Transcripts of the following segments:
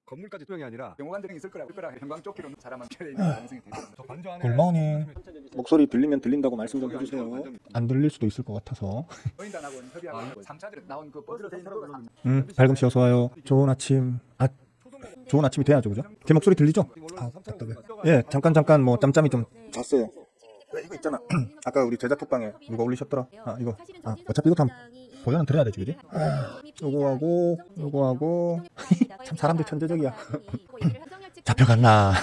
건물까지 투명이 아니라 경호관들이 있을 거라 형광 조끼로 사람만 켜져 있는 가능성이 되죠. 굴머니 목소리 들리면 들린다고 말씀 좀 해주세요. 안 들릴 수도 있을 것 같아서. 노인단하고 협의하고 3차들에 나온 그 버드로 밝음씨 어서 와요. 좋은 아침. 좋은 아침이 돼야죠, 그죠? 제 목소리 들리죠? 답답해. 예, 잠깐 뭐 짬짬이 좀 잤어요. 왜 이거 있잖아. 아까 우리 제자 톡방에 누가 올리셨더라. 이거. 어차피 이거 다 보여는 드려야 되지, 그지? 요거하고 참 사람들 천재적이야. 잡혀갔나?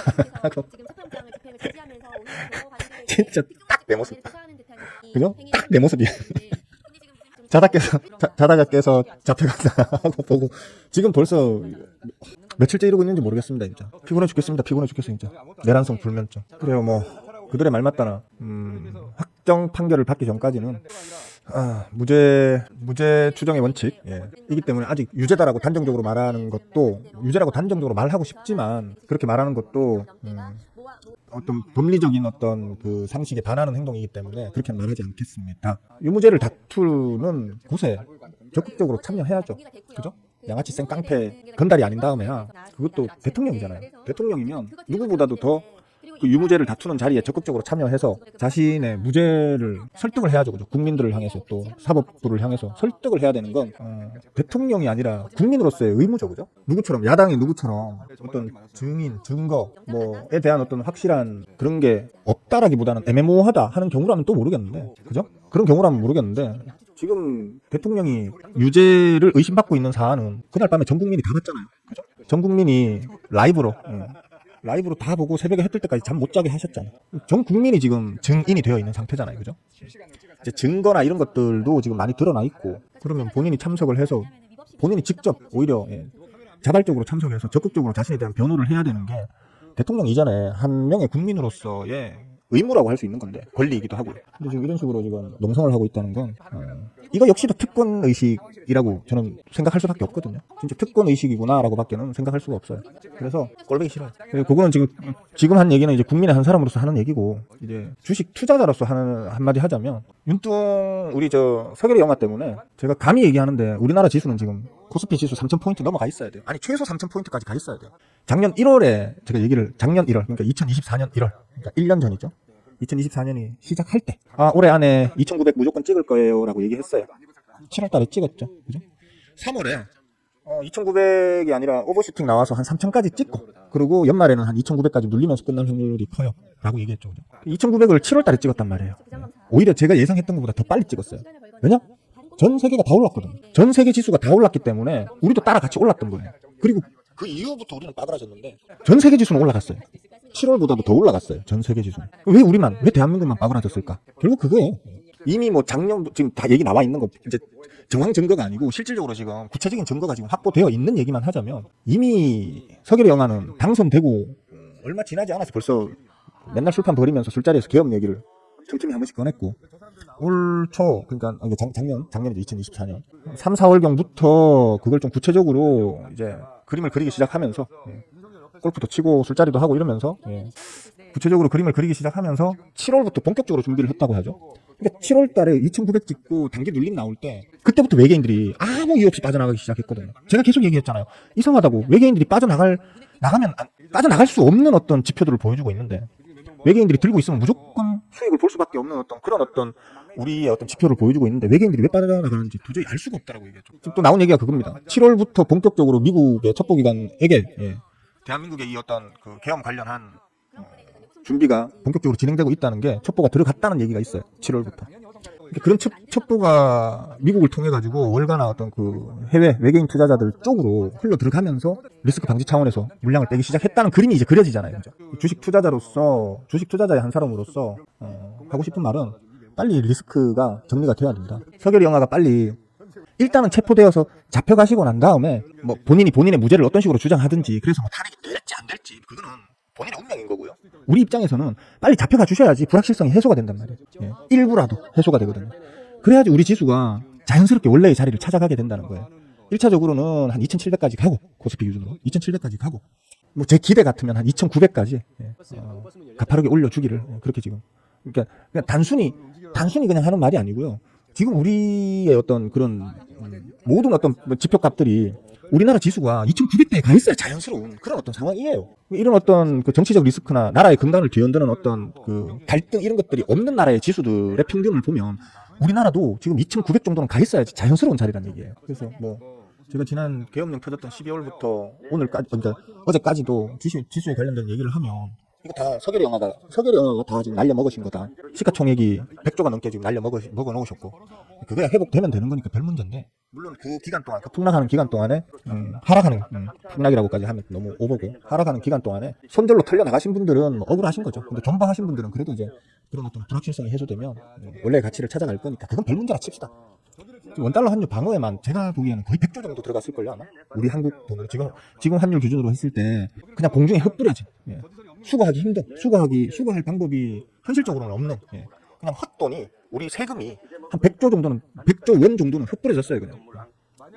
진짜 딱 내 모습. 그죠? 딱 내 모습이야. 자다가 깨서 잡혀갔나 하고 보고 지금 벌써 며칠째 이러고 있는지 모르겠습니다. 진짜 피곤해 죽겠습니다. 진짜 내란성 불면증. 그래요. 뭐 그들의 말 맞다나 확정 판결을 받기 전까지는 무죄 추정의 원칙 이기 때문에 아직 유죄다라고 단정적으로 말하는 것도, 유죄라고 단정적으로 말하고 싶지만 그렇게 말하는 것도 어떤 법리적인 어떤 그 상식에 반하는 행동이기 때문에 그렇게 말하지 않겠습니다. 유무죄를 다투는 곳에 적극적으로 참여해야죠. 그죠? 양아치 생 깡패 건달이 아닌 다음에야. 그것도 대통령이잖아요. 대통령이면 누구보다도 더 그 유무죄를 다투는 자리에 적극적으로 참여해서 자신의 무죄를 설득을 해야죠. 그죠? 국민들을 향해서 또 사법부를 향해서 설득을 해야 되는 건 대통령이 아니라 국민으로서의 의무죠. 그죠? 누구처럼, 야당이 누구처럼 어떤 증인, 증거 뭐에 대한 어떤 확실한 그런 게 없다라기보다는 애매모호하다 하는 경우라면 또 모르겠는데, 그죠? 그런 경우라면 모르겠는데 지금 대통령이 유죄를 의심받고 있는 사안은 그날 밤에 전 국민이 다 봤잖아요. 그죠? 전 국민이 라이브로 다 보고 새벽에 해 뜰 때까지 잠 못 자게 하셨잖아요. 전 국민이 지금 증인이 되어 있는 상태잖아요. 그죠? 이제 증거나 이런 것들도 지금 많이 드러나 있고, 그러면 본인이 참석을 해서 본인이 직접 오히려 자발적으로 참석해서 적극적으로 자신에 대한 변호를 해야 되는 게 대통령 이전에 한 명의 국민으로서의 의무라고 할 수 있는 건데, 권리이기도 하고요. 근데 지금 이런 식으로 지금 농성을 하고 있다는 건 이거 역시도 특권 의식이라고 저는 생각할 수밖에 없거든요. 진짜 특권 의식이구나라고 밖에는 생각할 수가 없어요. 그래서 꼴보기 싫어요. 그거는 지금 한 얘기는 이제 국민의 한 사람으로서 하는 얘기고, 이제 주식 투자자로서 하는 한마디 하자면, 윤뚱 우리 서결의 영화 때문에 제가 감히 얘기하는데 우리나라 지수는 지금 코스피 지수 3,000포인트 넘어가 있어야 돼요. 아니 최소 3,000포인트까지 가 있어야 돼요. 작년 1월에 제가 작년 1월, 그러니까 2024년 1월, 그러니까 1년 전이죠. 2024년이 시작할 때 올해 안에 2,900 무조건 찍을 거예요 라고 얘기했어요. 7월 달에 찍었죠. 그죠? 3월에 2,900이 아니라 오버슈팅 나와서 한 3,000까지 찍고, 그리고 연말에는 한 2,900까지 눌리면서 끝날 확률이 커요 라고 얘기했죠. 2,900을 7월 달에 찍었단 말이에요. 오히려 제가 예상했던 것보다 더 빨리 찍었어요. 왜냐? 전 세계가 다 올랐거든요. 전 세계 지수가 다 올랐기 때문에 우리도 따라 같이 올랐던 거예요. 그리고 그 이후부터 우리는 빠그라졌는데 전 세계 지수는 올라갔어요. 7월보다도 더 올라갔어요. 전 세계 지수는. 왜 대한민국만 빠그라졌을까? 결국 그거예요. 이미 뭐 지금 다 얘기 나와 있는 거, 이제 정황 증거가 아니고 실질적으로 지금 구체적인 증거가 지금 확보되어 있는 얘기만 하자면, 이미 서결의 영화는 당선되고 얼마 지나지 않아서 벌써 맨날 술판 벌이면서 술자리에서 개업 얘기를 틈틈이 한 번씩 꺼냈고, 올 초, 그러니까 작년이죠. 2024년 3, 4월경부터 그걸 좀 구체적으로 이제 그림을 그리기 시작하면서, 골프도 치고 술자리도 하고 이러면서 구체적으로 그림을 그리기 시작하면서 7월부터 본격적으로 준비를 했다고 하죠. 그러니까 7월 달에 2,900 찍고 단기 눌림 나올 때, 그때부터 외계인들이 아무 이유 없이 빠져나가기 시작했거든요. 제가 계속 얘기했잖아요. 이상하다고. 외계인들이 빠져나갈 수 없는 어떤 지표들을 보여주고 있는데, 외계인들이 들고 있으면 무조건 수익을 볼 수밖에 없는 그런 우리의 지표를 보여주고 있는데, 외계인들이 왜 빠져나가는지 도저히 알 수가 없다라고 얘기했죠. 지금 또 나온 얘기가 그겁니다. 7월부터 본격적으로 미국의 첩보기관에게 대한민국의 이 그 계엄 관련한 준비가 본격적으로 진행되고 있다는 게 첩보가 들어갔다는 얘기가 있어요. 7월부터. 그런 첩보가 미국을 통해 가지고 월가나 그 해외 외계인 투자자들 쪽으로 흘러 들어가면서 리스크 방지 차원에서 물량을 빼기 시작했다는 그림이 이제 그려지잖아요. 그죠? 주식 투자자의 한 사람으로서 하고 싶은 말은, 빨리 리스크가 정리가 돼야 된다. 서결의 영화가 빨리 일단은 체포되어서 잡혀가시고 난 다음에 뭐 본인의 무죄를 어떤 식으로 주장하든지, 그래서 뭐 탄핵이 될지 안 될지 그거는 본인의 운명인 거고요. 우리 입장에서는 빨리 잡혀가 주셔야지 불확실성이 해소가 된단 말이에요. 일부라도 해소가 되거든요. 그래야지 우리 지수가 자연스럽게 원래의 자리를 찾아가게 된다는 거예요. 1차적으로는 한 2,700까지 가고, 코스피 기준으로 2,700까지 가고, 뭐 제 기대 같으면 한 2,900까지 가파르게 올려주기를, 그렇게 지금. 그러니까 그냥 단순히 그냥 하는 말이 아니고요. 지금 우리의 그런 모든 지표값들이 우리나라 지수가 2,900대에 가 있어야 자연스러운 그런 어떤 상황이에요. 이런 어떤 그 정치적 리스크나 나라의 근간을 뒤흔드는 어떤 그 갈등 이런 것들이 없는 나라의 지수들의 평균을 보면 우리나라도 지금 2,900 정도는 가 있어야지 자연스러운 자리란 얘기예요. 그래서 뭐 제가 지난 계엄령 터졌던 12월부터 오늘까지, 그러니까 어제까지도 지수에 관련된 얘기를 하면 이거 다 서결이 영화가 다 지금 날려 먹으신 거다. 시가총액이 100조가 넘게 지금 날려 먹어 놓으셨고 그게 회복되면 되는 거니까 별 문제인데, 물론 그 기간 동안, 그 폭락하는 기간 동안에 하락하는 폭락이라고까지 하면 너무 오버고, 하락하는 기간 동안에 손절로 털려 나가신 분들은 뭐 억울하신 거죠. 근데 존버하신 분들은 그래도 이제 그런 어떤 불확실성이 해소되면 원래의 가치를 찾아갈 거니까 그건 별 문제라 칩시다. 원달러 환율 방어에만 제가 보기에는 거의 100조 정도 들어갔을걸요 아마. 우리 한국 돈으로 지금 환율 기준으로 했을 때 그냥 공중에 흩뿌려진, 예. 수거하기 힘든, 수거할 방법이 현실적으로는 없는, 예. 그냥 헛돈이, 우리 세금이 한 100조 정도는, 100조 원 정도는 흩뿌려졌어요 그냥.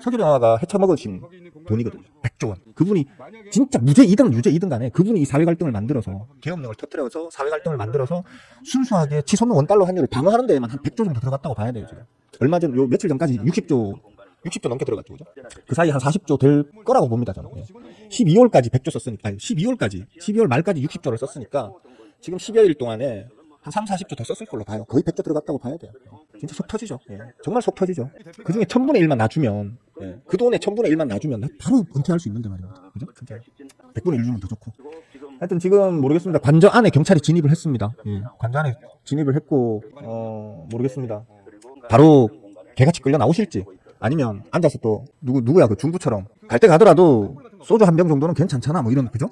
서기령화가 헤쳐먹으신 돈이거든요. 100조 원. 그분이 진짜 유죄 2등 간에 그분이 이 사회 갈등을 만들어서, 계엄령을 터뜨려서 사회 갈등을 만들어서 순수하게 치솟는 원달러 환율을 방어하는 데에만 한 100조 정도 들어갔다고 봐야 돼요 지금. 얼마 전, 며칠 전까지 60조 넘게 들어갔죠, 그죠? 그 사이에 한 40조 될 거라고 봅니다, 저는. 예. 12월까지 100조 썼으니까, 아니, 12월 말까지 60조를 썼으니까, 지금 10여일 동안에 한 3, 40조 더 썼을 걸로 봐요. 거의 100조 들어갔다고 봐야 돼요. 진짜 속 터지죠. 예. 정말 속 터지죠. 그 중에 1000분의 1만 놔주면, 예. 그 돈에 1000분의 1만 놔주면 바로 은퇴할 수 있는데 말입니다. 그죠? 진짜. 100분의 1 주면 더 좋고. 하여튼 지금 모르겠습니다. 관저 안에 경찰이 진입을 했습니다. 예. 관저 안에 진입을 했고, 모르겠습니다. 바로 개같이 끌려 나오실지, 아니면 앉아서 또 누구야 그 중구처럼 갈 때 가더라도 소주 한 병 정도는 괜찮잖아 뭐 이런, 그죠?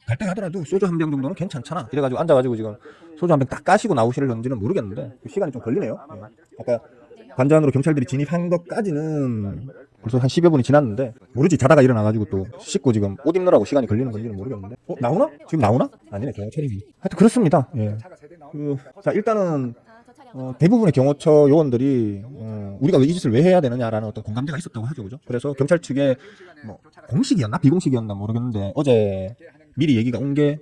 갈 때 가더라도 소주 한 병 정도는 괜찮잖아 이래가지고 앉아가지고 지금 소주 한 병 딱 까시고 나오실런지는 모르겠는데 시간이 좀 걸리네요. 아까 관저 안으로 경찰들이 진입한 것까지는 벌써 한 10여 분이 지났는데, 모르지 자다가 일어나가지고 또 씻고 지금 옷 입느라고 시간이 걸리는 건지는 모르겠는데, 나오나? 지금 나오나? 아니네, 경찰이. 하여튼 그렇습니다. 예. 자, 일단은 대부분의 경호처 요원들이 우리가 이 짓을 왜 해야 되느냐라는 어떤 공감대가 있었다고 하죠, 그죠? 그래서 경찰 측에 뭐 공식이었나 비공식이었나 모르겠는데 어제 미리 얘기가 온 게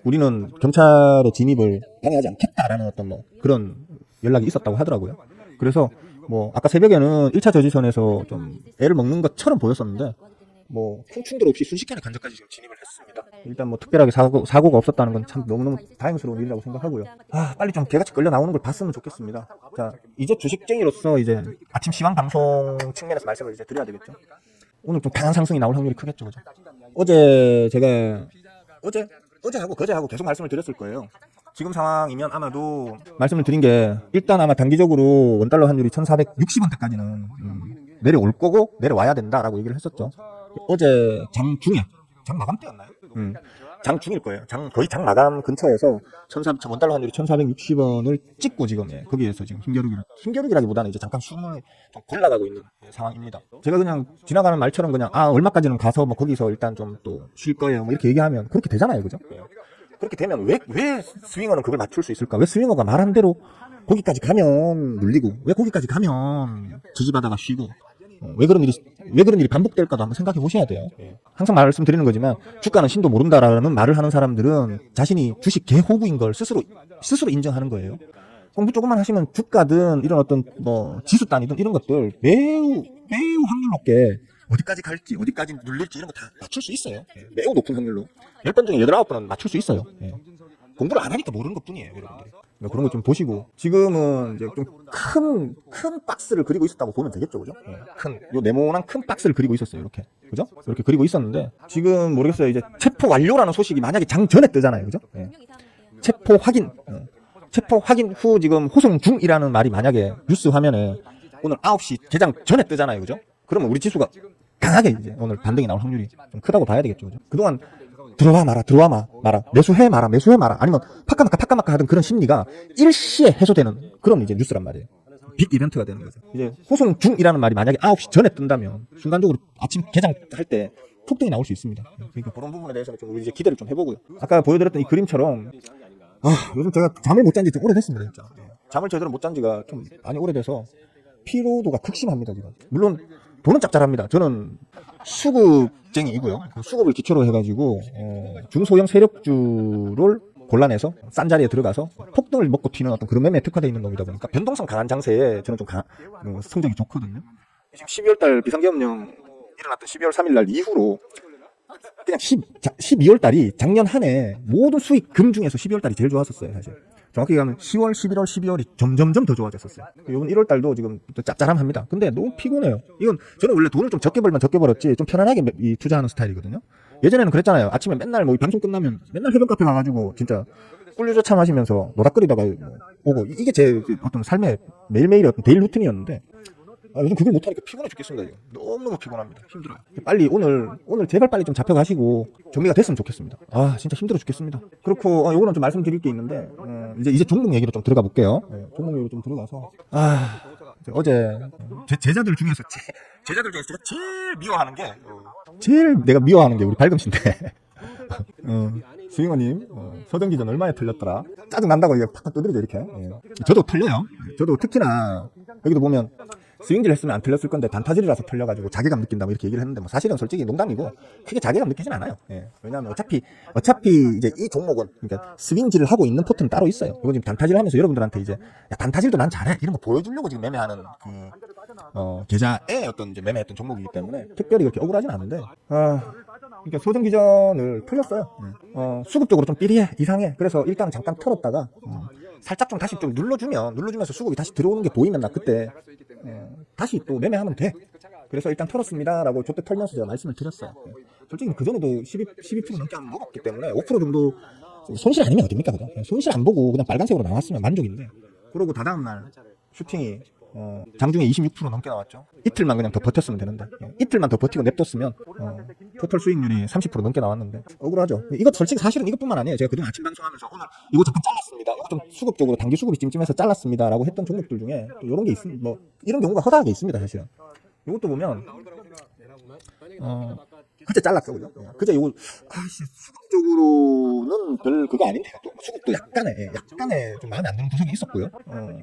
우리는 경찰의 진입을 방해하지 않겠다라는 어떤 뭐 그런 연락이 있었다고 하더라고요. 그래서 뭐 아까 새벽에는 1차 저지선에서 좀 애를 먹는 것처럼 보였었는데 뭐 큰 충돌 없이 순식간에 관저까지 지금 진입을 했습니다. 일단 뭐 특별하게 사고가 없었다는 건 참 너무너무 다행스러운 일이라고 생각하고요. 빨리 좀 개같이 끌려 나오는 걸 봤으면 좋겠습니다. 자, 이제 주식쟁이로서 이제 아침 시황 방송 측면에서 말씀을 이제 드려야 되겠죠. 오늘 좀 강한 상승이 나올 확률이 크겠죠, 그죠? 어제 제가 어제하고 그제하고 계속 말씀을 드렸을 거예요. 지금 상황이면 아마도 말씀을 드린 게, 일단 아마 단기적으로 원달러 환율이 1460원대까지는 내려올 거고 내려와야 된다라고 얘기를 했었죠. 어제 장 마감 때였나요? 장 중일 거예요. 거의 장 마감 근처에서 원달러 환율이 1460원을 찍고 지금, 거기에서 지금 힘겨루기라기보다는 이제 잠깐 숨을 좀 골라가고 있는 상황입니다. 제가 그냥 지나가는 말처럼 그냥 얼마까지는 가서 뭐 거기서 일단 좀 또 쉴 거예요 뭐 이렇게 얘기하면 그렇게 되잖아요, 그죠? 그렇게 되면 왜 스윙어는 그걸 맞출 수 있을까? 왜 스윙어가 말한 대로 거기까지 가면 눌리고, 왜 거기까지 가면 지지받아가 쉬고, 왜 그런 일이 반복될까도 한번 생각해 보셔야 돼요. 항상 말씀드리는 거지만 주가는 신도 모른다라는 말을 하는 사람들은 자신이 주식 개호구인 걸 스스로 인정하는 거예요. 공부 조금만 하시면 주가든 이런 어떤 뭐 지수 단위든 이런 것들 매우 확률 높게 어디까지 갈지, 어디까지 눌릴지 이런 거 다 맞출 수 있어요. 매우 높은 확률로 10번 중에 8, 9번은 맞출 수 있어요. 공부를 안 하니까 모르는 것뿐이에요, 여러분들이. 그런 거 좀 보시고, 지금은 이제 좀 큰 박스를 그리고 있었다고 보면 되겠죠, 그죠? 요 네모난 큰 박스를 그리고 있었어요, 이렇게. 그죠? 이렇게 그리고 있었는데, 지금 모르겠어요. 이제 체포 완료라는 소식이 만약에 장 전에 뜨잖아요, 그죠? 체포 확인 후 지금 호송 중이라는 말이 만약에 뉴스 화면에 오늘 9시 개장 전에 뜨잖아요, 그죠? 그러면 우리 지수가 강하게 이제 오늘 반등이 나올 확률이 좀 크다고 봐야 되겠죠, 그죠? 그동안 들어와 마라, 매수해 마라, 아니면 파까마까 하던 그런 심리가 일시에 해소되는 그런 이제 뉴스란 말이에요. 빅 이벤트가 되는 거죠. 이제 호송 중이라는 말이 만약에 9시 전에 뜬다면 순간적으로 아침 개장할 때 폭등이 나올 수 있습니다. 그러니까 그런 부분에 대해서는 좀 우리 이제 기대를 좀 해보고요. 아까 보여드렸던 이 그림처럼 요즘 제가 잠을 못 잔 지 좀 오래됐습니다, 진짜. 잠을 제대로 못 잔 지가 좀 많이 오래돼서 피로도가 극심합니다, 지금. 물론 돈은 짭짤합니다. 저는 수급쟁이이고요. 그 수급을 기초로 해가지고 중소형 세력주를 골라내서 싼 자리에 들어가서 폭등을 먹고 튀는 어떤 그런 매매에 특화되어 있는 놈이다 보니까 변동성 강한 장세에 저는 좀 성적이 좋거든요. 지금 12월달 비상계엄령 일어났던 12월 3일 날 이후로 그냥 12월 달이 작년 한 해 모든 수익 금 중에서 12월 달이 제일 좋았었어요, 사실. 정확히 가면 10월, 11월, 12월이 점점점 더 좋아졌었어요. 이번 1월 달도 지금 또 짭짤합니다. 근데 너무 피곤해요. 이건 저는 원래 돈을 좀 적게 벌면 적게 벌었지 좀 편안하게 이 투자하는 스타일이거든요. 예전에는 그랬잖아요. 아침에 맨날 뭐 방송 끝나면 맨날 해변 카페 가가지고 진짜 꿀유저차 마시면서 노닥거리다가 뭐 오고 이게 제 어떤 삶의 매일매일의 어떤 데일 루틴이었는데 요즘 그걸 못하니까 피곤해 죽겠습니다. 이거. 너무너무 피곤합니다. 힘들어요. 빨리 오늘 제발 빨리 좀 잡혀가시고 정리가 됐으면 좋겠습니다. 아 진짜 힘들어 죽겠습니다. 그렇고 요거는 좀 말씀드릴 게 있는데 이제 종목 얘기로 좀 들어가 볼게요. 종목 얘기로 좀 들어가서 어제 제 제자들 중에서 제가 제일 미워하는 게 제일 내가 미워하는 게 우리 발금씨인데 수잉어님 서정기전 얼마에 틀렸더라 짜증 난다고 이게 팍팍 두드리죠 이렇게. 저도 틀려요. 저도 특히나 여기도 보면 스윙질 했으면 안 틀렸을 건데 단타질이라서 틀려가지고 자괴감 느낀다고 이렇게 얘기를 했는데 뭐 사실은 솔직히 농담이고 크게 자괴감 느끼진 않아요. 왜냐하면 어차피 이제 이 종목은 그러니까 스윙질을 하고 있는 포트는 따로 있어요. 이거 지금 단타질 하면서 여러분들한테 이제 야, 단타질도 난 잘해 이런 거 보여주려고 지금 매매하는 계좌에 어떤 이제 매매했던 종목이기 때문에 특별히 그렇게 억울하진 않은데 그러니까 소정기전을 틀렸어요. 수급적으로 좀 삐리해 이상해. 그래서 일단 잠깐 털었다가 살짝 좀 다시 좀 눌러주면서 수급이 다시 들어오는 게 보이면 나 그때 다시 또 매매하면 돼. 그래서 일단 털었습니다 라고 저때 털면서 제가 말씀을 드렸어요. 솔직히 그전에도 12% 넘게 안 먹었기 때문에 5% 정도 손실 아니면 어딥니까 그죠? 손실 안 보고 그냥 빨간색으로 나왔으면 만족인데 그러고 다다음날 슈팅이 장중에 26% 넘게 나왔죠. 이틀만 그냥 더 버텼으면 되는데 이틀만 더 버티고 냅뒀으면 토탈 수익률이 30% 넘게 나왔는데 억울하죠. 이것 솔직히 사실은 이것뿐만 아니에요. 제가 그동안 아침 방송하면서 오늘 이거 잠깐 잘랐습니다. 이거 좀 수급적으로 단기 수급이 찜찜해서 잘랐습니다 라고 했던 종목들 중에 또 이런 게 있습니다. 뭐 이런 경우가 허다하게 있습니다. 사실은 이것도 보면 그때 잘랐어 그죠? 그제 요거 수급적으로는 별 그거 아닌데 또 수급도 약간의 좀 마음에 안 드는 구석이 있었고요.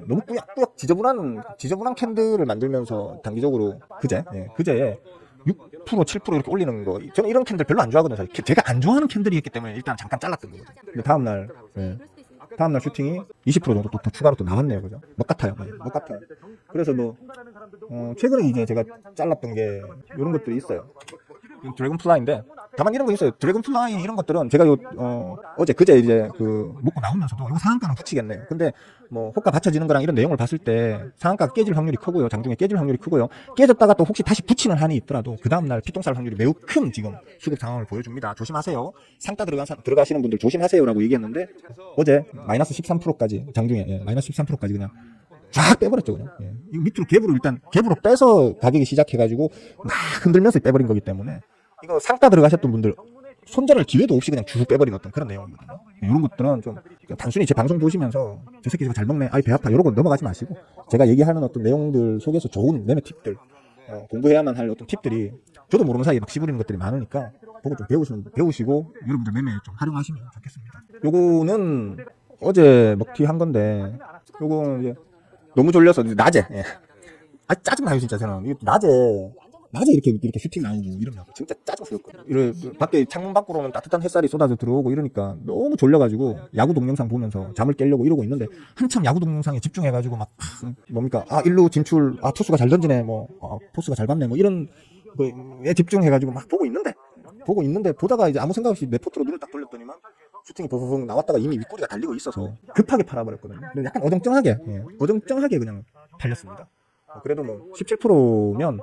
너무 꾸역꾸역 지저분한 캔들을 만들면서 단기적으로 그제에 6% 7% 이렇게 올리는 거 저는 이런 캔들 별로 안 좋아하거든요. 사실. 제가 안 좋아하는 캔들이기 때문에 일단 잠깐 잘랐던 거거든요. 근데 다음날 슈팅이 20% 정도 또 추가로 또 나왔네요. 그죠? 멋 같아요. 그래서 뭐 최근에 이제 제가 잘랐던 게 이런 것들이 있어요. 드래곤플라이인데 다만 이런 거 있어요. 드래곤플라이 이런 것들은 제가 그제 이제 먹고 나오면서도 이거 상한가는 붙이겠네요. 근데 뭐 호가 받쳐지는 거랑 이런 내용을 봤을 때 상한가가 깨질 확률이 크고요. 장중에 깨질 확률이 크고요. 깨졌다가 또 혹시 다시 붙이는 한이 있더라도 그 다음날 피똥 쌀 확률이 매우 큰 지금 수급 상황을 보여줍니다. 조심하세요. 상따 들어가시는 분들 조심하세요라고 얘기했는데 어제 마이너스 13%까지 장중에 마이너스 13%까지 그냥 쫙 빼버렸죠 그냥. 이거 밑으로 갭으로 빼서 가격이 시작해가지고 막 흔들면서 빼버린 거기 때문에 이거 상따 들어가셨던 분들 손절할 기회도 없이 그냥 쭉 빼버린 어떤 그런 내용이거든요. 이런 것들은 좀 단순히 제 방송 보시면서 저 새끼 잘 먹네, 아이 배 아파 이러고 넘어가지 마시고 제가 얘기하는 어떤 내용들 속에서 좋은 매매 팁들 공부해야만 할 어떤 팁들이 저도 모르는 사이에 막 씹으리는 것들이 많으니까 보고 좀 배우시고 여러분들 매매에 좀 활용하시면 좋겠습니다. 요거는 어제 먹튀 한 건데 요거는 이제 너무 졸려서 낮에 짜증나요 진짜. 저는 낮에 이렇게 슈팅 나오고 이러면 진짜 짜증스럽거든요. 밖에 창문 밖으로는 따뜻한 햇살이 쏟아져 들어오고 이러니까 너무 졸려가지고 야구 동영상 보면서 잠을 깨려고 이러고 있는데 한참 야구 동영상에 집중해가지고 막 일루 진출 투수가 잘 던지네 포수가 잘 받네 이런 거에 집중해가지고 막 보고 있는데 보다가 이제 아무 생각 없이 내 포트로 눈을 딱 돌렸더니만 슈팅이 버벅 나왔다가 이미 윗꼬리가 달리고 있어서 급하게 팔아버렸거든요. 약간 어정쩡하게 그냥 팔렸습니다. 그래도 뭐 17%면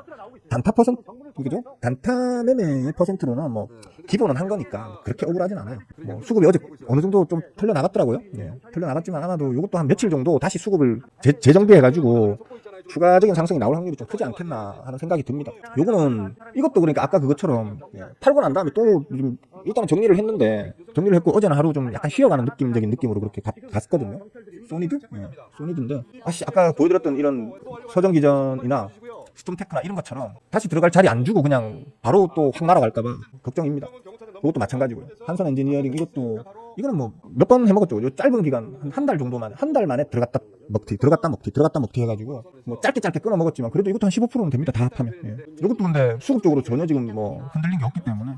단타 그죠? 단타 매매 퍼센트로는 뭐 기본은 한 거니까 그렇게 억울하진 않아요. 뭐 수급이 어제 어느 정도 좀 털려 나갔더라고요. 털려 나갔지만 아마도 이것도 한 며칠 정도 다시 수급을 재정비해가지고 추가적인 상승이 나올 확률이 좀 크지 않겠나 하는 생각이 듭니다. 이것도 그러니까 아까 그것처럼 팔고 난 다음에 또 일단 정리를 했고 어제는 하루 좀 약간 쉬어가는 느낌적인 느낌으로 그렇게 갔거든요. 소니드인데 아까 보여드렸던 이런 서정기전이나 스톰테크나 이런 것처럼 다시 들어갈 자리 안 주고 그냥 바로 또 확 날아갈까봐 걱정입니다. 그것도 마찬가지고요. 한선 엔지니어링 이거는 뭐 몇 번 해먹었죠. 요 짧은 기간 한 달 만에 들어갔다 먹튀 해가지고 뭐 짧게 끊어 먹었지만 그래도 이것도 한 15%는 됩니다. 다 합하면. 이것도 근데 수급적으로 전혀 지금 뭐 흔들린 게 없기 때문에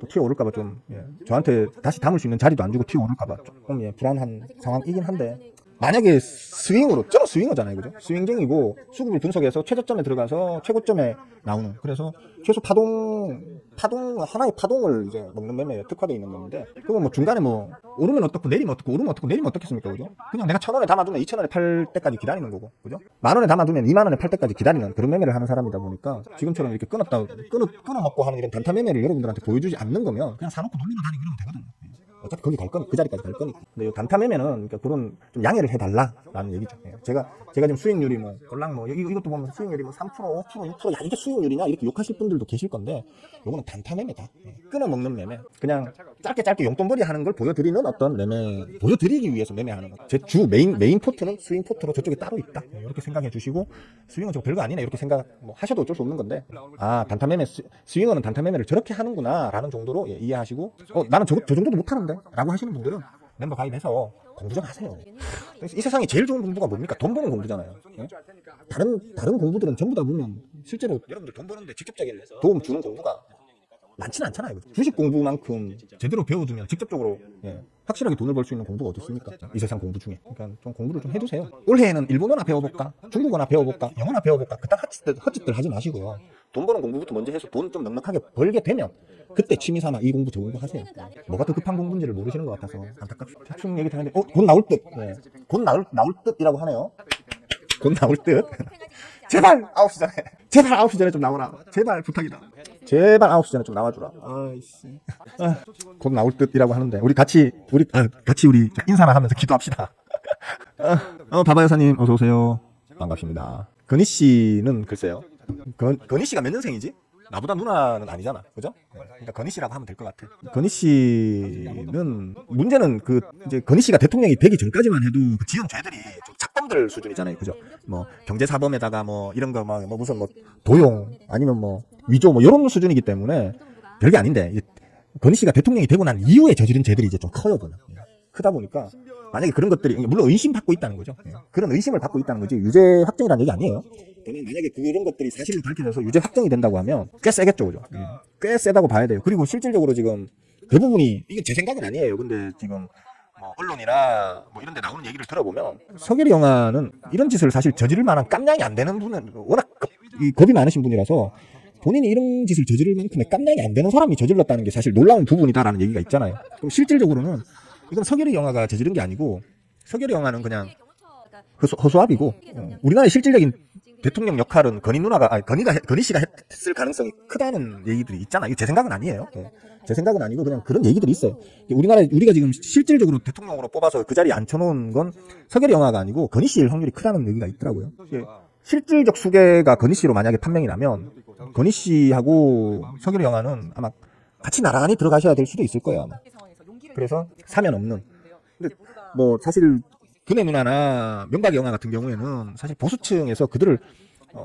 또 튀어오를까봐 좀 저한테 다시 담을 수 있는 자리도 안 주고 튀어오를까봐 조금 불안한 상황이긴 한데 만약에 스윙으로, 저는 스윙어잖아요, 그죠? 스윙쟁이고 수급을 분석해서 최저점에 들어가서 최고점에 나오는, 그래서 최소 하나의 파동을 이제 먹는 매매에 특화되어 있는 건데, 그건 뭐 중간에 뭐 오르면 어떻고 내리면 어떻고 오르면 어떻고 내리면 어떻겠습니까, 그죠? 그냥 내가 1,000원에 담아두면 2,000원에 팔 때까지 기다리는 거고, 그죠? 10,000원에 담아두면 20,000원에 팔 때까지 기다리는 그런 매매를 하는 사람이다 보니까 지금처럼 이렇게 끊어먹고 하는 이런 단타 매매를 여러분들한테 보여주지 않는 거면 그냥 사놓고 놀리러 다니고 이러면 되거든요. 어차피 거기 갈 거니, 그 자리까지 갈 거니까. 근데 이 단타 매매는 그러니까 그런 좀 양해를 해달라라는 얘기죠. 제가 지금 수익률이 뭐 꼴랑 뭐 이것도 보면 수익률이 뭐 3%, 5%, 6%, 야 이게 수익률이냐 이렇게 욕하실 분들도 계실 건데, 요거는 단타 매매다. 끊어먹는 매매. 그냥 짧게 용돈벌이 하는 걸 보여드리는 어떤 매매, 보여드리기 위해서 매매하는 거. 제 주 메인 포트는 스윙 포트로 저쪽에 따로 있다. 이렇게 생각해 주시고, 스윙은 저거 별거 아니네 이렇게 생각 뭐 하셔도 어쩔 수 없는 건데, 아 단타 매매, 스윙어는 단타 매매를 저렇게 하는구나라는 정도로 이해하시고, 나는 저 정도도 못하는데 라고 하시는 분들은 멤버 가입해서 공부 좀 하세요. 이 세상에 제일 좋은 공부가 뭡니까? 돈 버는 공부잖아요. 예? 다른 공부들은 전부 다 보면 실제로 여러분들 돈 버는데 직접적인 도움 주는 공부가 많지는 않잖아요. 주식 공부만큼 제대로 배워두면 직접적으로 확실하게 돈을 벌 수 있는 공부가 어디 있습니까? 이 세상 공부 중에. 그러니까 좀 공부를 좀 해두세요. 올해에는 일본어나 배워볼까? 중국어나 배워볼까? 영어나 배워볼까? 그딴 헛짓들 하지 마시고요. 돈 버는 공부부터 먼저 해서 돈 좀 넉넉하게 벌게 되면 그때 취미 삼아 이 공부 저 공부 하세요. 뭐가 더 급한 공부인지를 모르시는 것 같아서 안타깝습니다. 대충 얘기 다 하는데 곧 나올 듯. 곧 나올 듯이라고 하네요. 곧 나올 듯. 제발 9시 전에. 제발 9시 전에 좀 나오라. 제발 부탁이다. 제발 9시 전에 좀 나와주라. 아이씨. 곧 나올 듯이라고 하는데 우리 같이 인사나 하면서 기도합시다. 바바 여사님 어서 오세요. 반갑습니다. 건희 씨는 글쎄요. 건희 씨가 몇 년생이지? 나보다 누나는 아니잖아, 그죠? 그러니까 건희 씨라고 하면 될 것 같아. 건희 씨는 문제는 이제 건희 씨가 대통령이 되기 전까지만 해도 그 지은 죄들이 좀 착범들 수준이잖아요, 그죠? 뭐 경제사범에다가 뭐 이런 거 뭐 무슨 뭐 도용 아니면 뭐 위조 뭐 이런 수준이기 때문에 별게 아닌데, 건희 씨가 대통령이 되고 난 이후에 저지른 죄들이 이제 좀 커요, 크다 보니까 만약에 그런 것들이 물론 의심받고 있다는 거죠. 그런 의심을 받고 있다는 거지 유죄 확정이라는 얘기 아니에요. 만약에 그런 것들이 사실로 밝혀져서 유죄 확정이 된다고 하면 꽤 세겠죠, 그죠? 꽤 세다고 봐야 돼요. 그리고 실질적으로 지금 대부분이, 이건 제 생각은 아니에요. 근데 지금 뭐 언론이나 뭐 이런 데 나오는 얘기를 들어보면 서결이 영화는 이런 짓을 사실 저지를 만한 깜냥이 안 되는 분은 워낙 겁이 많으신 분이라서 본인이 이런 짓을 저지를 만큼의 깜냥이 안 되는 사람이 저질렀다는 게 사실 놀라운 부분이다라는 얘기가 있잖아요. 그럼 실질적으로는 이건 서결이 영화가 저지른 게 아니고 서결이 영화는 그냥 허수아비고, 우리나라의 실질적인 대통령 역할은 건희 씨가 했을 가능성이 크다는 얘기들이 있잖아. 이거 제 생각은 아니에요. 제 생각은 아니고 그냥 그런 얘기들이 있어요. 우리가 지금 실질적으로 대통령으로 뽑아서 그 자리에 앉혀놓은 건 서결이 영화가 아니고 건희 씨일 확률이 크다는 얘기가 있더라고요. 실질적 수계가 건희 씨로 만약에 판명이 나면 건희 씨하고 서결이 영화는 아마 같이 나란히 들어가셔야 될 수도 있을 거예요, 아마. 그래서 사면 없는. 근데 뭐 사실 근혜 누나나 명박이 영화 같은 경우에는 사실 보수층에서 그들을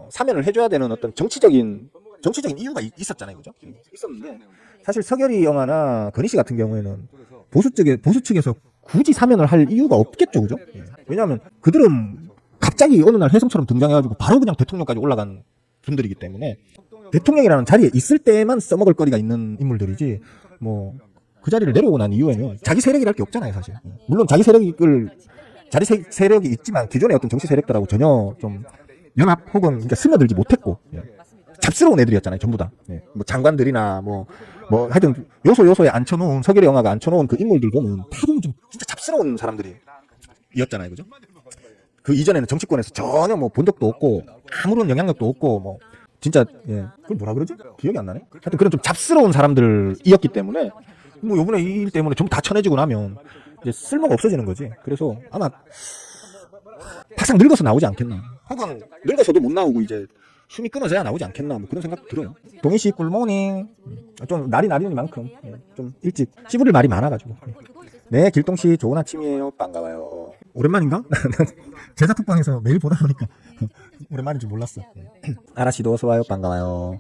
사면을 해줘야 되는 어떤 정치적인 이유가 있었잖아요, 그죠? 있었는데 사실 서결이 영화나 건희 씨 같은 경우에는 보수 측에서 굳이 사면을 할 이유가 없겠죠, 그죠? 왜냐하면 그들은 갑자기 어느 날 혜성처럼 등장해가지고 바로 그냥 대통령까지 올라간 분들이기 때문에 대통령이라는 자리에 있을 때만 써먹을 거리가 있는 인물들이지, 뭐 그 자리를 내려오고 난 이후에는 자기 세력이랄 게 없잖아요, 사실. 물론 자기 세력이 있지만 기존의 어떤 정치 세력들하고 전혀 좀 연합 혹은 그러니까 스며들지 못했고, 잡스러운 애들이었잖아요, 전부 다. 뭐 장관들이나 뭐 하여튼 요소에 앉혀놓은, 서결이 영화가 앉혀놓은 그 인물들 보면 다들 좀 진짜 잡스러운 사람들이었잖아요, 그죠? 그 이전에는 정치권에서 전혀 뭐 본 적도 없고 아무런 영향력도 없고 뭐 진짜 그걸 뭐라 그러지? 기억이 안 나네. 하여튼 그런 좀 잡스러운 사람들이었기 때문에 뭐 요번에 이 일 때문에 전부 다 쳐내지고 나면 이제 쓸모가 없어지는 거지. 그래서 아마 바싹 늙어서 나오지 않겠나, 혹은 늙어서도 못 나오고 이제 숨이 끊어져야 나오지 않겠나, 뭐 그런 생각 들어요. 동희씨 굿모닝. 좀 날이 날이니만큼 좀 일찍 씹을 말이 많아가지고. 네, 길동씨 좋은 아침이에요. 반가워요. 오랜만인가? 제자톡방에서 매일 보다 보니까 오랜만인 줄 몰랐어. 아라씨도 어서와요. 반가워요.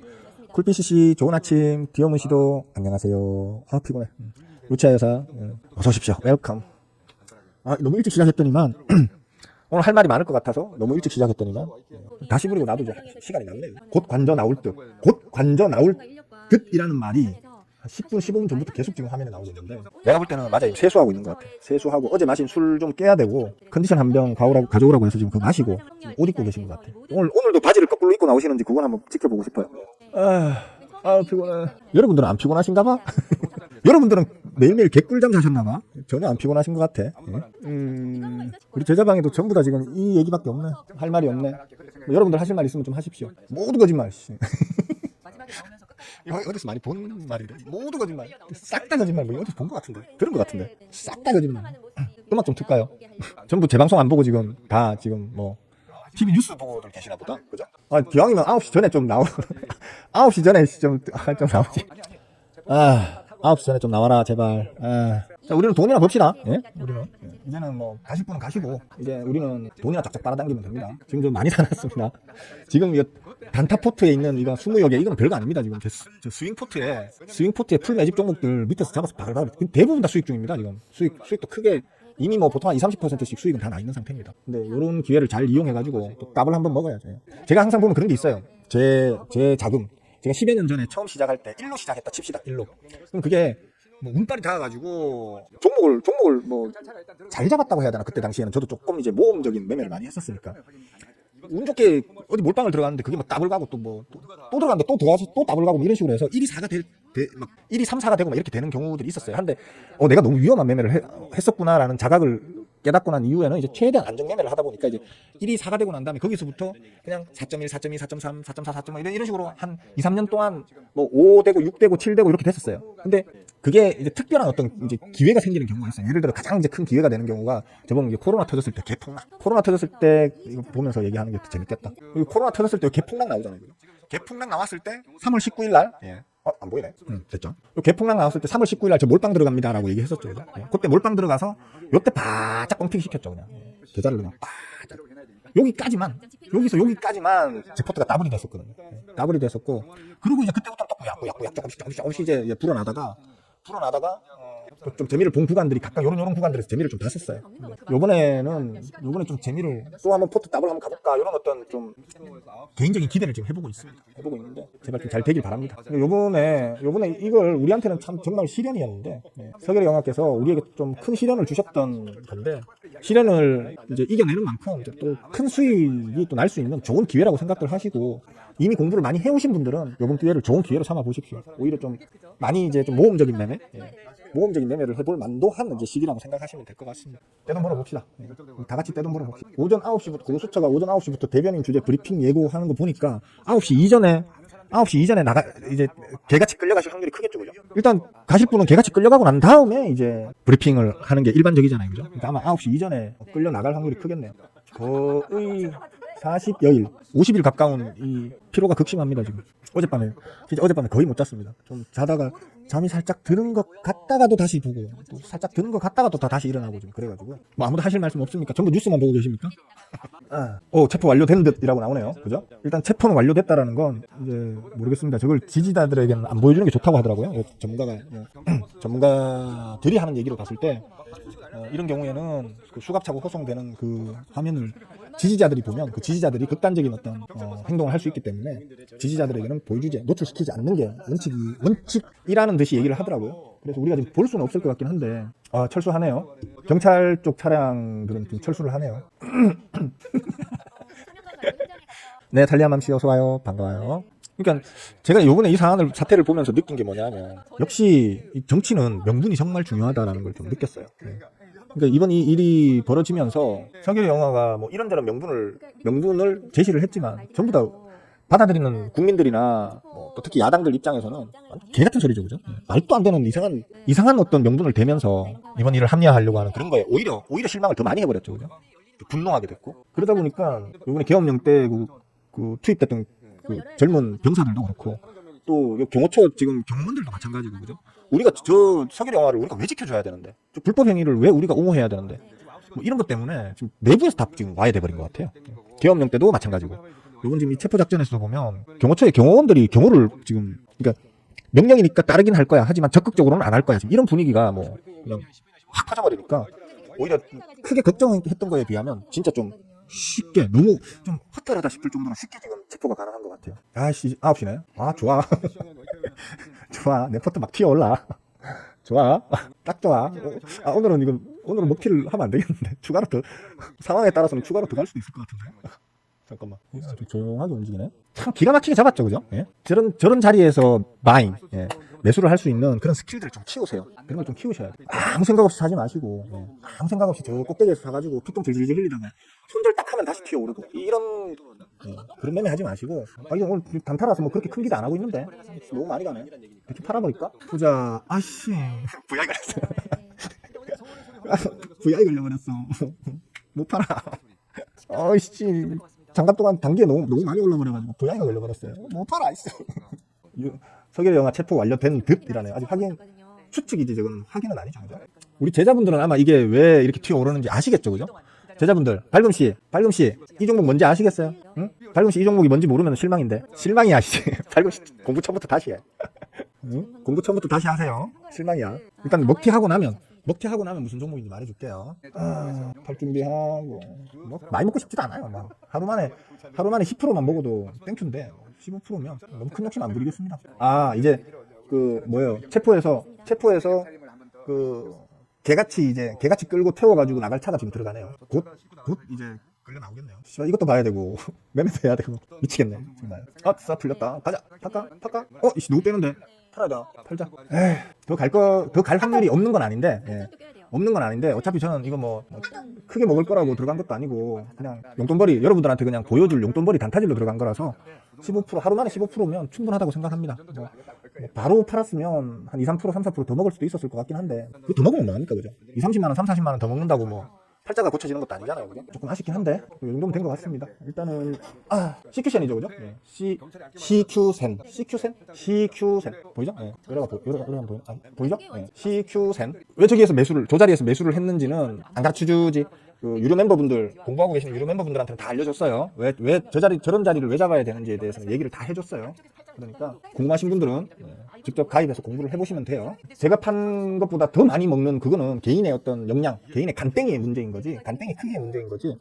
쿨피씨씨 좋은 아침. 디어문씨도 안녕하세요. 피곤해. 루치아 여사 어서 오십시오. 웰컴. 너무 일찍 시작했더니만 오늘 할 말이 많을 것 같아서 너무 일찍 시작했더니만 다시 부리고 나도 이제 시간이 남네요. 곧 관저 나올 듯이라는 말이 10분 15분 전부터 계속 지금 화면에 나오고 있는데 내가 볼 때는 맞아요. 세수하고 있는 것 같아. 세수하고 어제 마신 술 좀 깨야 되고 컨디션 한 병 가져오라고 해서 지금 그거 마시고 지금 옷 입고 계신 것 같아. 오늘도 바지를 거꾸로 입고 나오시는지 그건 한번 지켜보고 싶어요. 피곤해. 여러분들은 안 피곤하신가 봐? 여러분들은 매일매일 개꿀잠 자셨나 봐? 전혀 안 피곤하신 것 같아. 우리 제자방에도 전부 다 지금 이 얘기밖에 없네. 할 말이 없네. 뭐 여러분들 하실 말 있으면 좀 하십시오. 모두 거짓말. 이거 어디서 많이 본 말이래. 모두 거짓말. 싹 다 거짓말. 뭐 어디서 본 것 같은데. 들은 것 같은데. 싹 다 거짓말. 음악 좀 틀까요? 전부 제 방송 안 보고 지금 다 지금 뭐 TV 뉴스 보고들 계시나 보다. 그죠? 기왕이면 9시 전에 좀 나오. 9시 전에 좀 나오지. 9시 전에 좀 나와라 제발. 자, 우리는 돈이나 봅시다. 예? 우리는 이제는 뭐 가실 분은 가시고 이제 우리는 돈이나 쫙쫙 빨아당기면 됩니다. 지금 좀 많이 살았습니다. 지금 이 단타포트에 있는 이거 20여 개 이거는 별거 아닙니다. 지금 저 스윙포트에 풀 매집 종목들 밑에서 잡아서 바글바글 대부분 다 수익 중입니다. 지금 수익도 크게 이미 뭐 보통 한 20-30%씩 수익은 다 나 있는 상태입니다. 근데 이런 기회를 잘 이용해가지고 또 답을 한번 먹어야죠. 제가 항상 보면 그런 게 있어요. 제 자금 제가 10여 년 전에 처음 시작할 때 1로 시작했다 칩시다. 1로. 그럼 그게 뭐 운빨이 닿아가지고 종목을 뭐 잘 잡았다고 해야 되나. 그때 당시에는 저도 조금 이제 모험적인 매매를 많이 했었으니까 운 좋게 어디 몰빵을 들어갔는데 그게 막 더블 가고 또 들어갔는데 또 들어가서 또 더블 가고 뭐 이런 식으로 해서 1이 4가 막 1이 3, 4가 되고 막 이렇게 되는 경우들이 있었어요. 근데 내가 너무 위험한 매매를 했었구나라는 자각을 깨닫고 난 이후에는 이제 최대한 안정 매매를 하다 보니까 이제 1이 4가 되고 난 다음에 거기서부터 그냥 4.1, 4.2, 4.3, 4.4, 4.5 이런 식으로 한 2, 3년 동안 뭐 5 되고 6 되고 7 되고 이렇게 됐었어요. 근데 그게 이제 특별한 어떤 이제 기회가 생기는 경우가 있어요. 예를 들어 가장 이제 큰 기회가 되는 경우가 저번 이제 코로나 터졌을 때 코로나 터졌을 때 이거 보면서 얘기하는 게 재밌겠다. 코로나 터졌을 때 개폭락 나오잖아요. 개폭락 나왔을 때 3월 19일 날 안 보이네. 됐죠. 개폭락 나왔을 때 3월 19일 날 저 몰빵 들어갑니다라고 얘기했었죠. 그때 몰빵 들어가서 요때 바짝 뻥튀기 시켰죠. 그냥 계좌를 그냥 바짝 여기서 여기까지만 제 포트가 더블이 됐었거든요. 더블이 됐었고 그리고 이제 그때부터 조금씩 이제 불어나다가 좀 재미를 본 구간들이 각각 요런 구간들에서 재미를 좀 봤었어요. 요번에 좀 재미를 또 한번 포트 더블 한번 가볼까 이런 어떤 좀 개인적인 기대를 지금 해보고 있는데 제발 좀 잘 되길 바랍니다. 요번에 이걸 우리한테는 참 정말 시련이었는데 서결의 영화께서 우리에게 좀 큰 시련을 주셨던 건데 시련을 이제 이겨내는 만큼 또 큰 수익이 또 날 수 있는 좋은 기회라고 생각을 하시고 이미 공부를 많이 해오신 분들은 이번 기회를 좋은 기회로 삼아 보십시오. 오히려 좀 많이 이제 좀 모험적인 매매를 해볼 만도 한 이제 시기라고 생각하시면 될 것 같습니다. 떼돈 벌어봅시다. 다 같이 떼돈 벌어봅시다. 오전 9시부터 고수처가 오전 9시부터 대변인 주제 브리핑 예고하는 거 보니까 9시 이전에 이제 개같이 끌려가실 확률이 크겠죠, 그죠? 일단 가실 분은 개같이 끌려가고 난 다음에 이제 브리핑을 하는 게 일반적이잖아요, 그죠? 그러니까 아마 9시 이전에 끌려 나갈 확률이 크겠네요. 거의 40여일, 50일 가까운 이 피로가 극심합니다, 지금. 어젯밤에 거의 못 잤습니다. 좀 자다가 잠이 살짝 드는 것 같다가도 다시 보고, 또 살짝 드는 것 같다가도 다시 일어나고 좀 그래가지고. 뭐 아무도 하실 말씀 없습니까? 전부 뉴스만 보고 계십니까? 체포 완료된 듯이라고 나오네요. 그죠? 일단 체포는 완료됐다라는 건 이제 모르겠습니다. 저걸 지지자들에게는 안 보여주는 게 좋다고 하더라고요. 전문가들이 하는 얘기로 봤을 때 이런 경우에는 그 수갑차고 호송되는 그 화면을 지지자들이 보면 그 지지자들이 극단적인 어떤 행동을 할 수 있기 때문에 지지자들에게는 노출시키지 않는 게 원칙이라는 듯이 얘기를 하더라고요. 그래서 우리가 지금 볼 수는 없을 것 같긴 한데 철수하네요. 경찰 쪽 차량들은 좀 철수를 하네요. 네, 달리아맘씨 어서 와요. 반가워요. 그러니까 제가 요번에 이 사태를 보면서 느낀 게 뭐냐면 역시 정치는 명분이 정말 중요하다라는 걸 좀 느꼈어요. 그러니까 이번 이 일이 벌어지면서 서결의 영화가 뭐 이런저런 명분을 제시를 했지만 전부 다 받아들이는 국민들이나 또 특히 야당들 입장에서는 개 같은 소리죠, 그죠? 말도 안 되는 이상한 어떤 명분을 대면서 이번 일을 합리화하려고 하는 그런 거에 오히려 실망을 더 많이 해버렸죠, 그죠? 분노하게 됐고 그러다 보니까 이번에 계엄령 때 그 투입됐던 그 젊은 병사들도 그렇고 또 경호처 지금 경무원들도 마찬가지고 그죠? 우리가 저 서결의 영화를 우리가 왜 지켜줘야 되는데 저 불법 행위를 왜 우리가 옹호해야 되는데 뭐 이런 것 때문에 지금 내부에서 다 지금 와야 돼버린 것 같아요. 계엄령 때도 마찬가지고 이번 지금 이 체포 작전에서도 보면 경호처의 경호원들이 경호를 지금 그러니까 명령이니까 따르긴 할 거야 하지만 적극적으로는 안 할 거야 지금 이런 분위기가 뭐 그냥 확 퍼져버리니까 오히려 크게 걱정했던 거에 비하면 진짜 좀 쉽게 너무 좀 허탈하다 싶을 정도로 쉽게 지금 체포가 가능한 것 같아요. 9시네. 좋아. 좋아. 내 포트 막 튀어올라. 좋아. 딱 좋아. 오늘은 먹튀를 하면 안 되겠는데. 추가로 더, 상황에 따라서는 추가로 더 갈 수도 있을 것 같은데. 잠깐만. 아주 조용하게 움직이네. 참 기가 막히게 잡았죠, 그죠? 예? 저런 자리에서 바잉, 예. 매수를 할 수 있는 그런 스킬들을 좀 키우세요. 그런 걸 좀 키우셔야 돼요. 아무 생각 없이 사지 마시고, 예. 아무 생각 없이 저 꼭대기에서 사가지고 피통 질질 흘리다가 손절 딱 하면 다시 튀어오르고, 이런, 예. 그런 매매 하지 마시고, 이거 오늘 단타라서 뭐 그렇게 큰 기대 안 하고 있는데, 너무 많이 가네. 이렇게 팔아버릴까? 보자. 아씨. VI 걸렸어. VI 걸려버렸어. 못 팔아. 어이씨. 장갑 동안 단기에 너무 많이 올라버려가지고 VI가 걸려버렸어요. 못 팔아 있어. 석열의 영화 체포 완료된 듯이라네요. 아직 확인 추측이지 저건 확인은 아니죠, 그죠? 우리 제자분들은 아마 이게 왜 이렇게 튀어오르는지 아시겠죠, 그죠? 제자분들, 발금씨, 이 종목 뭔지 아시겠어요? 응? 발금씨 이 종목이 뭔지 모르면 실망인데. 실망이 아시지? 발금씨 공부 처음부터 다시 해. 응? 공부 처음부터 다시 하세요. 실망이야. 일단 먹튀하고 나면 무슨 종목인지 말해줄게요. 팔 준비하고 뭐 많이 먹고 싶지도 않아요. 막 하루 만에 10%만 먹어도 땡큐인데 15%면 너무 큰 욕심 안 부리겠습니다. 이제 그 뭐예요? 체포해서 그 개같이 끌고 태워가지고 나갈 차가 지금 들어가네요. 곧 이제 끌려 나오겠네요. 이것도 봐야 되고 매매도 해야 되고 미치겠네 정말. 싸 풀렸다. 가자. 팔까? 이씨 누구 빼는데? 팔자. 더 갈 확률이 없는 건 아닌데, 예. 없는 건 아닌데, 어차피 저는 이거 뭐 크게 먹을 거라고 들어간 것도 아니고, 그냥 용돈벌이, 여러분들한테 그냥 보여줄 용돈벌이 단타질로 들어간 거라서, 15%, 하루 만에 15%면 충분하다고 생각합니다. 뭐 바로 팔았으면 한 2, 3%, 3, 4%더 먹을 수도 있었을 것 같긴 한데, 그거 더 먹으면 뭐합니까, 그죠? 2, 30만원, 3, 40만원 더 먹는다고 뭐, 팔자가 고쳐지는 것도 아니잖아요, 그죠? 조금 아쉽긴 한데, 이 정도면 된 것 같습니다. 일단은, CQ센이죠, 그죠? 예. CQ센. 보이죠? 예. 여러가 보이죠? 보이죠? 예. CQ센. 왜 저기에서 저 자리에서 매수를 했는지는 안 가르쳐주지. 그 유료 멤버분들, 공부하고 계시는 유료 멤버분들한테는 다 알려줬어요. 왜 저런 자리를 왜 잡아야 되는지에 대해서는 얘기를 다 해줬어요. 그러니까, 궁금하신 분들은 직접 가입해서 공부를 해보시면 돼요. 제가 판 것보다 더 많이 먹는 그거는 개인의 어떤 역량, 개인의 간땡이의 문제인 거지, 간땡이 크기의 문제인 거지,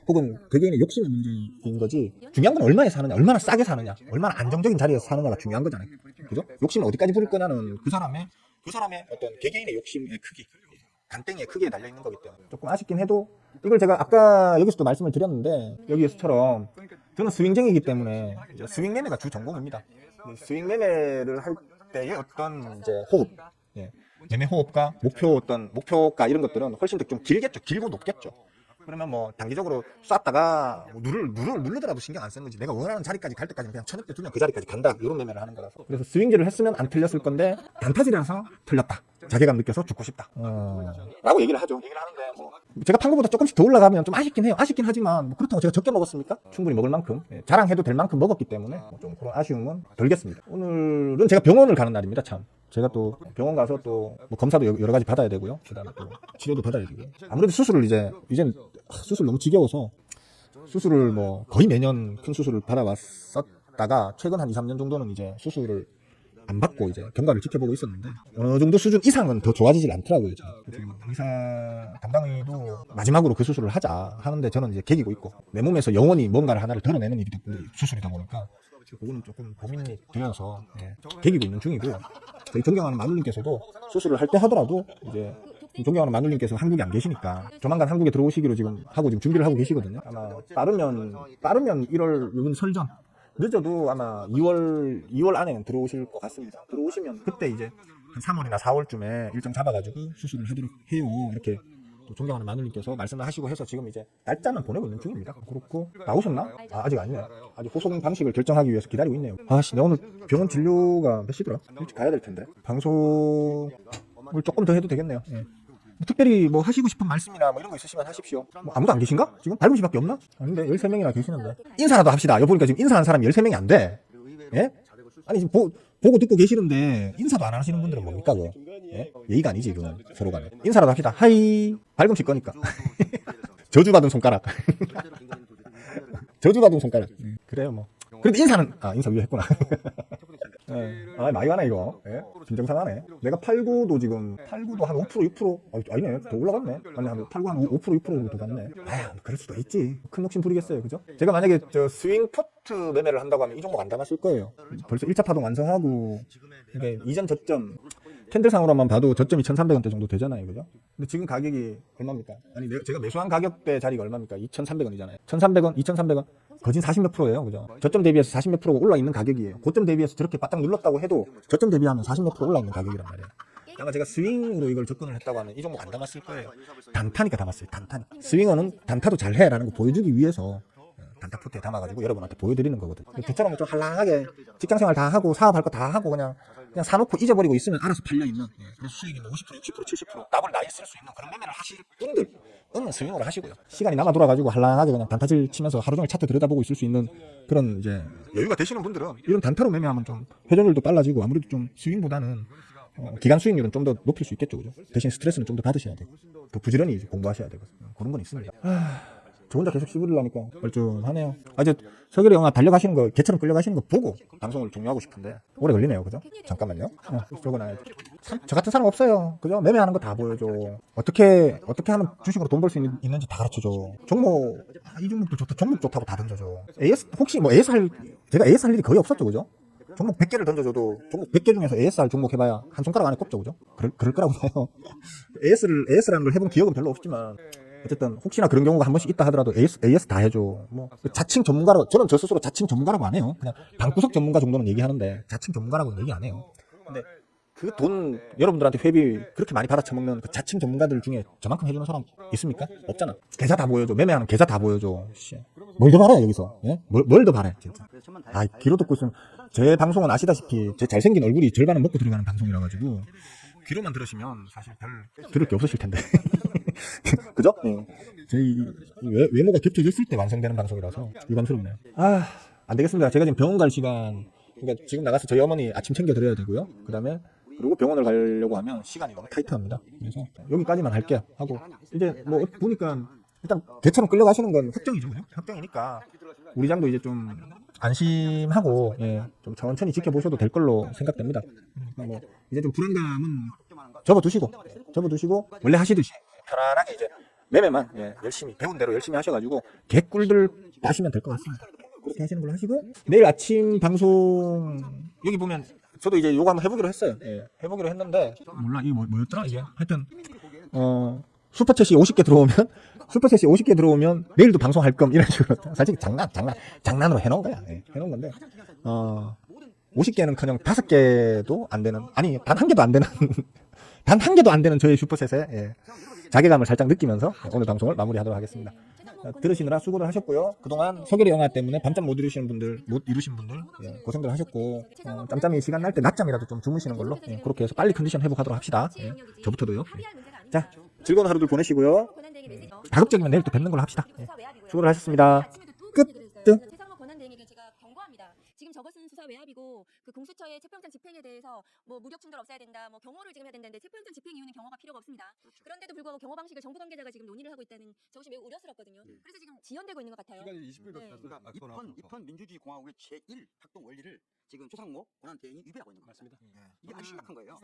혹은 개개인의 욕심의 문제인 거지, 중요한 건 얼마에 사느냐, 얼마나 싸게 사느냐, 얼마나 안정적인 자리에서 사느냐가 중요한 거잖아요. 그죠? 욕심을 어디까지 부릴 거냐는 그 사람의 어떤 개개인의 욕심의 크기, 간땡이의 크기에 달려있는 거기 때문에 조금 아쉽긴 해도, 이걸 제가 아까 여기서도 말씀을 드렸는데, 여기에서처럼 저는 스윙쟁이기 때문에 스윙 매매가 주 전공입니다. 스윙 매매를 할 때의 어떤 이제 호흡, 매매 호흡과 목표가 이런 것들은 훨씬 더 좀 길겠죠. 길고 높겠죠. 그러면 뭐 단기적으로 쐈다가 뭐 누르더라도 신경 안 쓰는 거지. 내가 원하는 자리까지 갈 때까지 그냥 천엽대 두면 그 자리까지 간다. 이런 매매를 하는 거라서. 그래서 스윙질을 했으면 안 틀렸을 건데 단타질이라서 틀렸다. 자괴감 느껴서 죽고 싶다. 라고 얘기를 하죠. 얘기를 하는데 뭐 제가 판 것보다 조금씩 더 올라가면 좀 아쉽긴 해요. 아쉽긴 하지만 뭐 그렇다고 제가 적게 먹었습니까? 충분히 먹을 만큼, 자랑해도 될 만큼 먹었기 때문에 좀 그런 아쉬움은 덜겠습니다. 오늘은 제가 병원을 가는 날입니다. 참. 제가 또 병원 가서 또 뭐 검사도 여러 가지 받아야 되고요. 그다음에 또 치료도 받아야 되고요. 아무래도 수술을 이젠 수술 너무 지겨워서 수술을 뭐 거의 매년 큰 수술을 받아왔었다가 최근 한 2, 3년 정도는 이제 수술을 안 받고 이제 경과를 지켜보고 있었는데 어느 정도 수준 이상은 더 좋아지질 않더라고요. 의사 담당의도 마지막으로 그 수술을 하자 하는데 저는 이제 개기고 있고, 내 몸에서 영원히 뭔가를 하나를 드러내는 수술이다 보니까 그거는 조금 고민이 되어서 개기고 있는 중이고, 저희 존경하는 마눌님께서도 수술을 할 때 하더라도 이제 존경하는 마눌님께서 한국에 안 계시니까 조만간 한국에 들어오시기로 지금 준비를 하고 계시거든요. 아마 빠르면 1월 이번 설전, 늦어도 아마 2월 안에는 들어오실 것 같습니다. 들어오시면 그때 이제 한 3월이나 4월쯤에 일정 잡아가지고 수술을 하도록 해요. 이렇게 존경하는 마눌님께서 말씀을 하시고 해서 지금 이제 날짜는 보내고 있는 중입니다. 그렇고 나오셨나? 아직 아니네. 아직 호송 방식을 결정하기 위해서 기다리고 있네요. 나 오늘 병원 진료가 몇 시더라? 일찍 가야 될 텐데. 방송을 조금 더 해도 되겠네요. 특별히 뭐 하시고 싶은 말씀이나 뭐 이런 거 있으시면 하십시오. 뭐 아무도 안 계신가? 지금 발금 씨밖에 없나? 아닌데 13명이나 계시는데 인사라도 합시다. 여기 보니까 지금 인사하는 사람이 13명이 안 돼. 아니 지금 보고 듣고 계시는데 인사도 안 하시는 분들은 뭡니까 그거? 예의가 아니지 그건. 서로 간에 인사라도 합시다. 하이. 발금 씨 거니까. 저주받은 손가락. 저주받은 손가락. 그래요 뭐. 그래도 인사는 인사 위에 했구나. 많이 가네 이거. 빈정상하네. 내가 8구도 한 5%, 6%. 아니네. 더 올라갔네. 아니 한 8구 한 5%, 6% 정도 더 갔네. 그럴 수도 있지. 큰 욕심 부리겠어요, 그죠? 제가 만약에 저 스윙 리스트 매매를 한다고 하면 이 종목 안 담았을 거예요. 벌써 1차 파동 완성하고 이게 이전 저점 캔들상으로만 봐도 저점이 1,300원대 정도 되잖아요, 그죠? 근데 지금 가격이 얼마입니까? 아니 제가 매수한 가격대 자리가 얼마입니까? 2,300원이잖아요. 1,300원, 2,300원 거진 40몇 프로예요, 그죠? 저점 대비해서 40몇 프로가 올라 있는 가격이에요. 고점 대비해서 저렇게 바짝 눌렀다고 해도 저점 대비하면 40몇 프로 올라 있는 가격이란 말이에요. 아마 제가 스윙으로 이걸 접근을 했다고 하면 이 종목 안 담았을 거예요. 단타니까 담았어요. 단타. 스윙어는 단타도 잘해라는 거 보여주기 위해서 단타 포트에 담아가지고 여러분한테 보여드리는 거거든요. 저처럼 좀 한량하게 직장생활 다 하고 사업할 거 다 하고 그냥 사놓고 잊어버리고 있으면 알아서 팔려있는, 그래서 수익이 50%, 60%, 70% 더블 나이 쓸 수 있는 그런 매매를 하실 분들은 스윙으로 하시고요. 시간이 남아 돌아가지고 한량하게 그냥 단타질 치면서 하루 종일 차트 들여다보고 있을 수 있는 그런 이제 여유가 되시는 분들은 이런 단타로 매매하면 좀 회전율도 빨라지고 아무래도 좀 스윙보다는 기간 수익률은 좀 더 높일 수 있겠죠, 그죠? 대신 스트레스는 좀 더 받으셔야 되고, 더 부지런히 이제 공부하셔야 되고, 그런 건 있습니다. 저 혼자 계속 씹으려니까 얼큰하네요. 이제 서결이 영화 달려가시는 거, 개처럼 끌려가시는 거 보고 방송을 종료하고 싶은데 오래 걸리네요, 그죠? 잠깐만요. 적어놔야지. 저 같은 사람 없어요, 그죠? 매매하는 거 다 보여줘. 어떻게 하면 주식으로 돈 벌 수 있는지 다 가르쳐줘. 종목, 이 종목도 좋다, 종목 좋다고 다 던져줘. 혹시 뭐 제가 AS 할 일이 거의 없었죠, 그죠? 종목 100개를 던져줘도 종목 100개 중에서 ASR 종목 해봐야 한 손가락 안에 꼽죠, 그죠? 그럴 거라고 봐요. AS라는 걸 해본 기억은 별로 없지만 어쨌든 혹시나 그런 경우가 한 번씩 있다 하더라도 AS 다 해줘. 뭐 자칭 전문가라고, 저는 저 스스로 자칭 전문가라고 안 해요. 그냥 방구석 전문가 정도는 얘기하는데 자칭 전문가라고는 얘기 안 해요. 근데 그 돈 여러분들한테 회비 그렇게 많이 받아 처먹는 그 자칭 전문가들 중에 저만큼 해주는 사람 있습니까? 없잖아. 계좌 다 보여줘. 매매하는 계좌 다 보여줘. 뭘 더 바래 여기서? 예? 뭘 더 바래 진짜. 귀로 듣고 있으면 제 방송은 아시다시피 제 잘생긴 얼굴이 절반은 먹고 들어가는 방송이라 가지고 귀로만 들으시면 사실 별 들을 게 없으실 텐데. 그죠? 예. 제 외모가 겹쳐졌을 때 완성되는 방송이라서 유감스럽네요. 안 되겠습니다. 제가 지금 병원 갈 시간, 그러니까 지금 나가서 저희 어머니 아침 챙겨드려야 되고요. 그리고 병원을 가려고 하면 시간이 너무 타이트합니다. 그래서 여기까지만 할게요. 하고 이제 뭐 보니까 일단 개처럼 끌려가시는 건 확정이죠, 그죠? 확정이니까 우리 장도 이제 좀 안심하고 좀 천천히 지켜보셔도 될 걸로 생각됩니다. 뭐 이제 좀 불안감은 접어두시고 원래 하시듯이 편안하게 이제 매매만 열심히 배운 대로 열심히 하셔가지고 개꿀들 하시면 될 것 같습니다. 그렇게 하시는 걸로 하시고 내일 아침 방송 여기 보면 저도 이제 요거 한번 해보기로 했어요. 해보기로 했는데 몰라 이게 뭐였더라 이게 하여튼 슈퍼챗이 50개 들어오면 내일도 방송할 겁 이런 식으로 사실 장난으로 해놓은 거야. 해놓은 건데 50개는커녕 5개도 안 되는, 아니 단 한 개도 안 되는 단 한 개도 안 되는 저의 슈퍼챗에 자괴감을 살짝 느끼면서 오늘 방송을 마무리하도록 하겠습니다. 들으시느라 수고를 하셨고요. 그동안 서결의 영화 때문에 밤잠 못 이루신 분들 고생들 하셨고 짬짬이 시간 날 때 낮잠이라도 좀 주무시는 걸로 그렇게 해서 빨리 컨디션 회복하도록 합시다. 저부터도요. 자, 즐거운 하루들 보내시고요. 가급적이면 내일 또 뵙는 걸로 합시다. 수고를 하셨습니다. 끝. 지금 저것은 수사 외압이고 그 공수처의 체포영장 집행에 대해서 뭐 무력 충돌 없애야 된다, 뭐 경호를 지금 해야 된다는데 체포영장 집행 이유는 경호가 필요가 없습니다. 그런데도 불구하고 경호 방식을 정부 관계자가 지금 논의를 하고 있다는 저것이 매우 우려스럽거든요. 그래서 지금 지연되고 있는 것 같아요. 시간이 20분도 그러니까 입헌 민주주의 공화국의 제1 활동 원리를 지금 최상목 권한대행이 위배하고 있는 겁니다. 맞습니다. 이게 아주 심각한 거예요.